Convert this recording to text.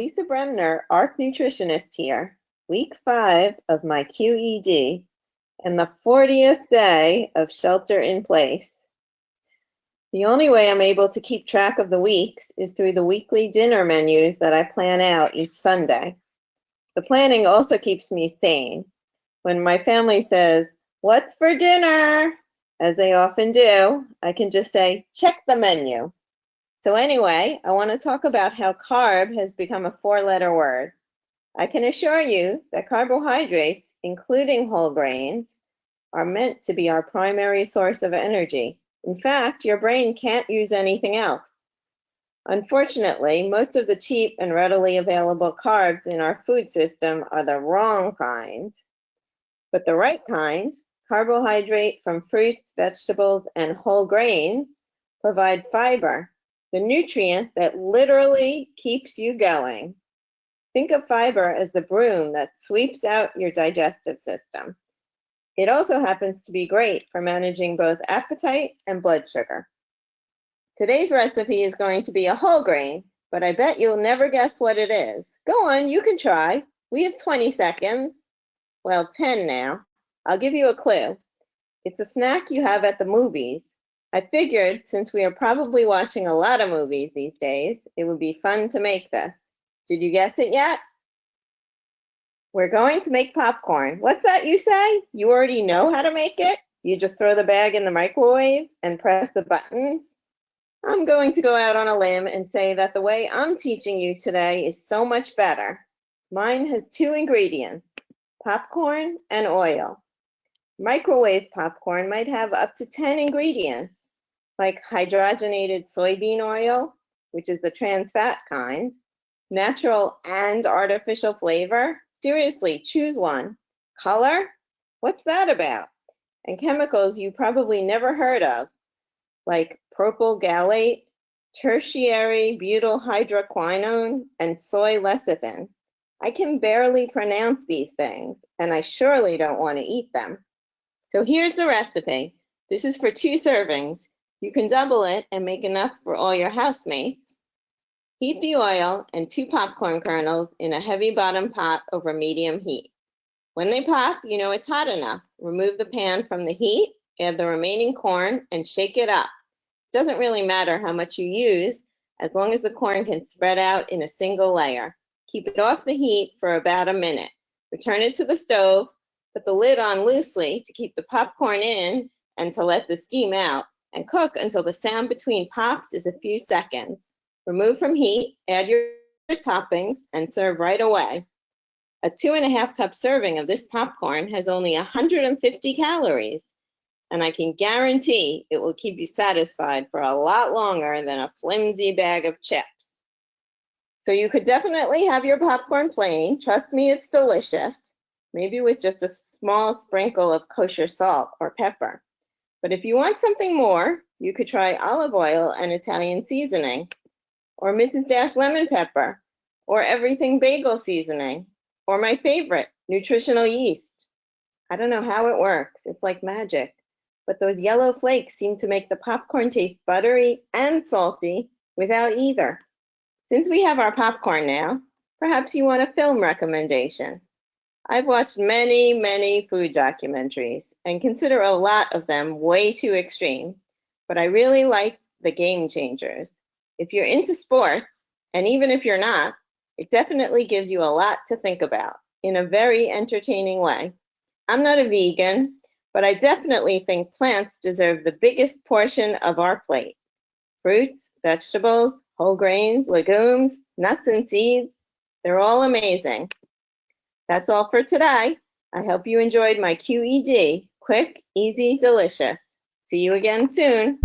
Elisa Bremner, ARC nutritionist here, week 5 of my QED and the 40th day of shelter in place. The only way I'm able to keep track of the weeks is through the weekly dinner menus that I plan out each Sunday. The planning also keeps me sane. When my family says, "What's for dinner?" as they often do, I can just say, "Check the menu." So anyway, I want to talk about how carb has become a 4-letter word. I can assure you that carbohydrates, including whole grains, are meant to be our primary source of energy. In fact, your brain can't use anything else. Unfortunately, most of the cheap and readily available carbs in our food system are the wrong kind. But the right kind, carbohydrate from fruits, vegetables, and whole grains, provide fiber, the nutrient that literally keeps you going. Think of fiber as the broom that sweeps out your digestive system. It also happens to be great for managing both appetite and blood sugar. Today's recipe is going to be a whole grain, but I bet you'll never guess what it is. Go on, you can try. We have 20 seconds. Well, 10 now. I'll give you a clue. It's a snack you have at the movies. I figured since we are probably watching a lot of movies these days, it would be fun to make this. Did you guess it yet? We're going to make popcorn. What's that you say? You already know how to make it? You just throw the bag in the microwave and press the buttons? I'm going to go out on a limb and say that the way I'm teaching you today is so much better. Mine has 2 ingredients, popcorn and oil. Microwave popcorn might have up to 10 ingredients, like hydrogenated soybean oil, which is the trans fat kind, natural and artificial flavor. Seriously, choose one. Color? What's that about? And chemicals you probably never heard of, like propyl gallate, tertiary butyl hydroquinone, and soy lecithin. I can barely pronounce these things, and I surely don't want to eat them. So here's the recipe. This is for 2 servings. You can double it and make enough for all your housemates. Heat the oil and 2 popcorn kernels in a heavy bottom pot over medium heat. When they pop, you know it's hot enough. Remove the pan from the heat, add the remaining corn, and shake it up. It doesn't really matter how much you use, as long as the corn can spread out in a single layer. Keep it off the heat for about a minute. Return it to the stove, put the lid on loosely to keep the popcorn in and to let the steam out, and cook until the sound between pops is a few seconds. Remove from heat, add your toppings, and serve right away. A 2.5 cup serving of this popcorn has only 150 calories, and I can guarantee it will keep you satisfied for a lot longer than a flimsy bag of chips. So you could definitely have your popcorn plain. Trust me, it's delicious. Maybe with just a small sprinkle of kosher salt or pepper. But if you want something more, you could try olive oil and Italian seasoning, or Mrs. Dash lemon pepper, or everything bagel seasoning, or my favorite, nutritional yeast. I don't know how it works. It's like magic. But those yellow flakes seem to make the popcorn taste buttery and salty without either. Since we have our popcorn now, perhaps you want a film recommendation. I've watched many food documentaries and consider a lot of them way too extreme, but I really liked The Game Changers. If you're into sports, and even if you're not, it definitely gives you a lot to think about in a very entertaining way. I'm not a vegan, but I definitely think plants deserve the biggest portion of our plate. Fruits, vegetables, whole grains, legumes, nuts and seeds, they're all amazing. That's all for today. I hope you enjoyed my QED. Quick, easy, delicious. See you again soon.